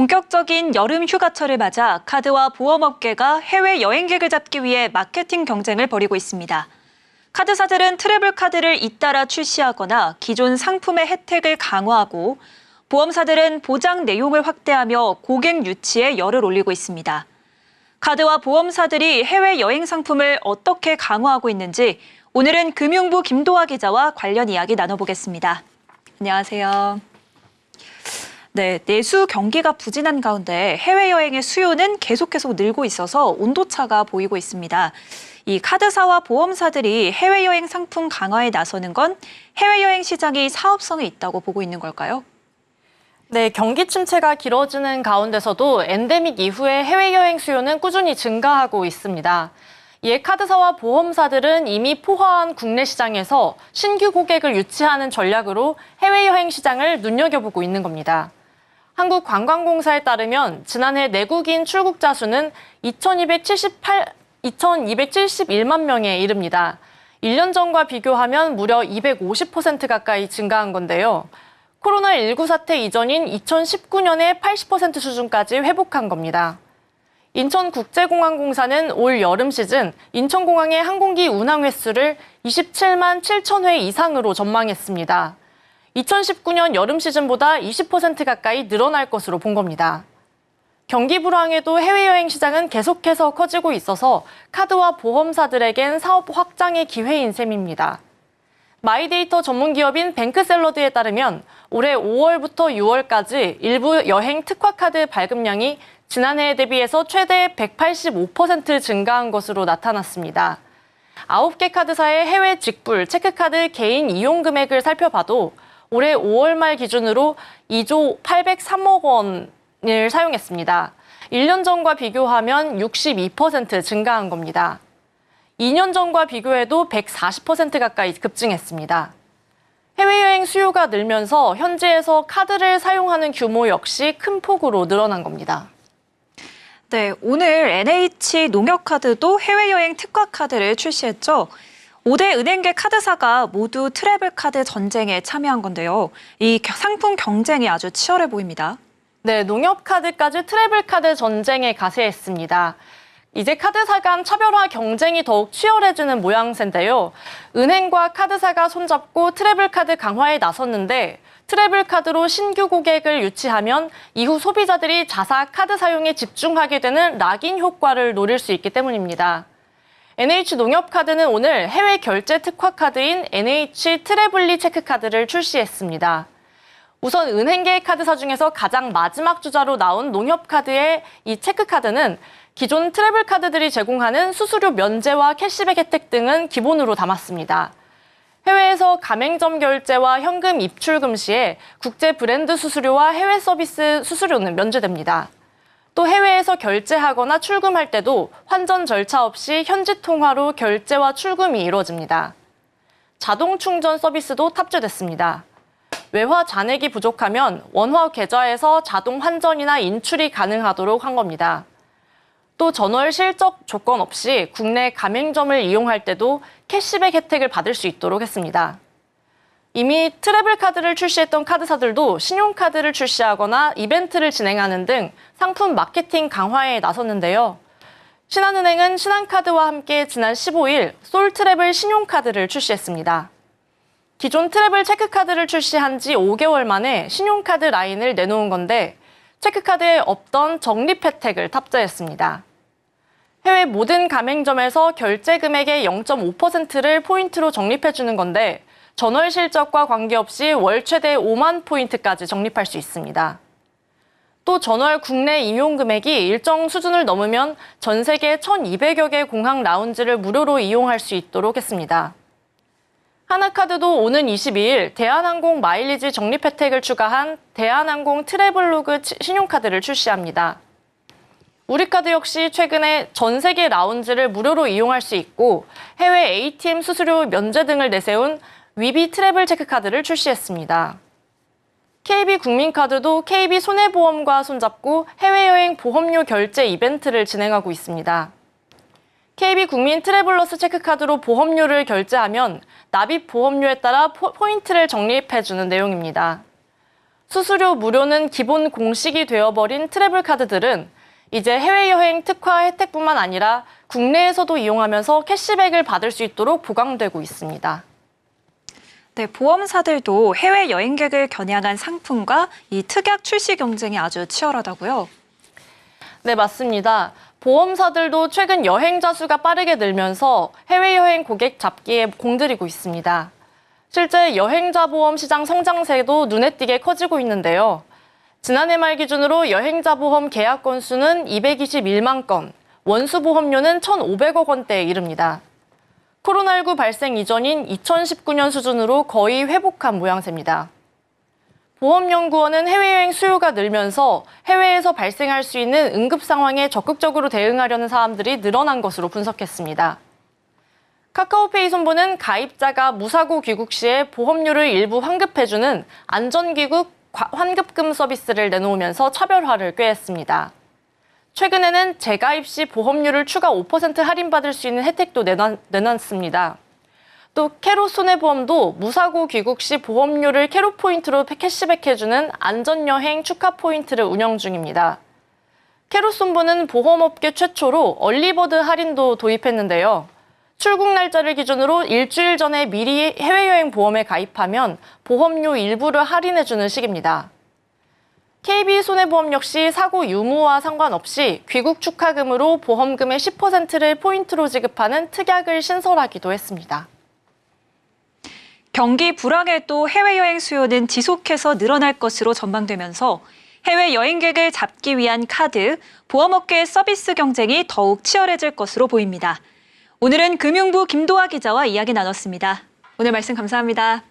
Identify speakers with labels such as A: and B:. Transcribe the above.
A: 본격적인 여름 휴가철을 맞아 카드와 보험업계가 해외 여행객을 잡기 위해 마케팅 경쟁을 벌이고 있습니다. 카드사들은 트래블 카드를 잇따라 출시하거나 기존 상품의 혜택을 강화하고 보험사들은 보장 내용을 확대하며 고객 유치에 열을 올리고 있습니다. 카드와 보험사들이 해외 여행 상품을 어떻게 강화하고 있는지 오늘은 금융부 김도하 기자와 관련 이야기 나눠보겠습니다. 안녕하세요. 네, 내수 경기가 부진한 가운데 해외여행의 수요는 계속해서 늘고 있어서 온도차가 보이고 있습니다. 이 카드사와 보험사들이 해외여행 상품 강화에 나서는 건 해외여행 시장이 사업성이 있다고 보고 있는 걸까요?
B: 네, 경기 침체가 길어지는 가운데서도 엔데믹 이후에 해외여행 수요는 꾸준히 증가하고 있습니다. 이에 카드사와 보험사들은 이미 포화한 국내 시장에서 신규 고객을 유치하는 전략으로 해외여행 시장을 눈여겨보고 있는 겁니다. 한국관광공사에 따르면 지난해 내국인 출국자 수는 2,271만 명에 이릅니다. 1년 전과 비교하면 무려 250% 가까이 증가한 건데요. 코로나19 사태 이전인 2019년의 80% 수준까지 회복한 겁니다. 인천국제공항공사는 올 여름 시즌 인천공항의 항공기 운항 횟수를 27만 7천 회 이상으로 전망했습니다. 2019년 여름 시즌보다 20% 가까이 늘어날 것으로 본 겁니다. 경기 불황에도 해외여행 시장은 계속해서 커지고 있어서 카드와 보험사들에겐 사업 확장의 기회인 셈입니다. 마이데이터 전문기업인 뱅크샐러드에 따르면 올해 5월부터 6월까지 일부 여행 특화카드 발급량이 지난해에 대비해서 최대 185% 증가한 것으로 나타났습니다. 9개 카드사의 해외 직불, 체크카드 개인 이용 금액을 살펴봐도 올해 5월 말 기준으로 2조 803억 원을 사용했습니다. 1년 전과 비교하면 62% 증가한 겁니다. 2년 전과 비교해도 140% 가까이 급증했습니다. 해외여행 수요가 늘면서 현지에서 카드를 사용하는 규모 역시 큰 폭으로 늘어난 겁니다.
A: 네, 오늘 NH 농협카드도 해외여행 특화 카드를 출시했죠. 5대 은행계 카드사가 모두 트래블 카드 전쟁에 참여한 건데요. 이 상품 경쟁이 아주 치열해 보입니다.
B: 네, 농협카드까지 트래블 카드 전쟁에 가세했습니다. 이제 카드사 간 차별화 경쟁이 더욱 치열해지는 모양새인데요. 은행과 카드사가 손잡고 트래블 카드 강화에 나섰는데 트래블 카드로 신규 고객을 유치하면 이후 소비자들이 자사 카드 사용에 집중하게 되는 락인 효과를 노릴 수 있기 때문입니다. NH농협카드는 오늘 해외 결제 특화 카드인 NH 트래블리 체크카드를 출시했습니다. 우선 은행계 카드사 중에서 가장 마지막 주자로 나온 농협카드의 이 체크카드는 기존 트래블 카드들이 제공하는 수수료 면제와 캐시백 혜택 등은 기본으로 담았습니다. 해외에서 가맹점 결제와 현금 입출금 시에 국제 브랜드 수수료와 해외 서비스 수수료는 면제됩니다. 또 해외에서 결제하거나 출금할 때도 환전 절차 없이 현지 통화로 결제와 출금이 이루어집니다. 자동 충전 서비스도 탑재됐습니다. 외화 잔액이 부족하면 원화 계좌에서 자동 환전이나 인출이 가능하도록 한 겁니다. 또 전월 실적 조건 없이 국내 가맹점을 이용할 때도 캐시백 혜택을 받을 수 있도록 했습니다. 이미 트래블 카드를 출시했던 카드사들도 신용카드를 출시하거나 이벤트를 진행하는 등 상품 마케팅 강화에 나섰는데요. 신한은행은 신한카드와 함께 지난 15일 솔트래블 신용카드를 출시했습니다. 기존 트래블 체크카드를 출시한 지 5개월 만에 신용카드 라인을 내놓은 건데 체크카드에 없던 적립 혜택을 탑재했습니다. 해외 모든 가맹점에서 결제 금액의 0.5%를 포인트로 적립해주는 건데 전월 실적과 관계없이 월 최대 5만 포인트까지 적립할 수 있습니다. 또 전월 국내 이용 금액이 일정 수준을 넘으면 전 세계 1,200여 개 공항 라운지를 무료로 이용할 수 있도록 했습니다. 하나카드도 오는 22일 대한항공 마일리지 적립 혜택을 추가한 대한항공 트래블로그 신용카드를 출시합니다. 우리카드 역시 최근에 전 세계 라운지를 무료로 이용할 수 있고 해외 ATM 수수료 면제 등을 내세운 위비 트래블 체크카드를 출시했습니다. KB국민카드도 KB손해보험과 손잡고 해외여행 보험료 결제 이벤트를 진행하고 있습니다. KB국민 트래블러스 체크카드로 보험료를 결제하면 납입 보험료에 따라 포인트를 적립해주는 내용입니다. 수수료 무료는 기본 공식이 되어버린 트래블 카드들은 이제 해외여행 특화 혜택뿐만 아니라 국내에서도 이용하면서 캐시백을 받을 수 있도록 보강되고 있습니다.
A: 네, 보험사들도 해외 여행객을 겨냥한 상품과 이 특약 출시 경쟁이 아주 치열하다고요?
B: 네, 맞습니다. 보험사들도 최근 여행자 수가 빠르게 늘면서 해외여행 고객 잡기에 공들이고 있습니다. 실제 여행자 보험 시장 성장세도 눈에 띄게 커지고 있는데요. 지난해 말 기준으로 여행자 보험 계약 건수는 221만 건, 원수 보험료는 1,500억 원대에 이릅니다. 코로나19 발생 이전인 2019년 수준으로 거의 회복한 모양새입니다. 보험연구원은 해외여행 수요가 늘면서 해외에서 발생할 수 있는 응급 상황에 적극적으로 대응하려는 사람들이 늘어난 것으로 분석했습니다. 카카오페이 손보는 가입자가 무사고 귀국 시에 보험료를 일부 환급해주는 안전귀국 환급금 서비스를 내놓으면서 차별화를 꾀했습니다. 최근에는 재가입 시 보험료를 추가 5% 할인받을 수 있는 혜택도 내놨습니다. 또 캐롯 손해보험도 무사고 귀국 시 보험료를 캐롯 포인트로 캐시백해주는 안전여행 축하 포인트를 운영 중입니다. 캐롯 손보는 보험업계 최초로 얼리버드 할인도 도입했는데요. 출국 날짜를 기준으로 일주일 전에 미리 해외여행 보험에 가입하면 보험료 일부를 할인해주는 식입니다. KB손해보험 역시 사고 유무와 상관없이 귀국 축하금으로 보험금의 10%를 포인트로 지급하는 특약을 신설하기도 했습니다.
A: 경기 불황에도 해외여행 수요는 지속해서 늘어날 것으로 전망되면서 해외 여행객을 잡기 위한 카드, 보험업계의 서비스 경쟁이 더욱 치열해질 것으로 보입니다. 오늘은 금융부 김도하 기자와 이야기 나눴습니다. 오늘 말씀 감사합니다.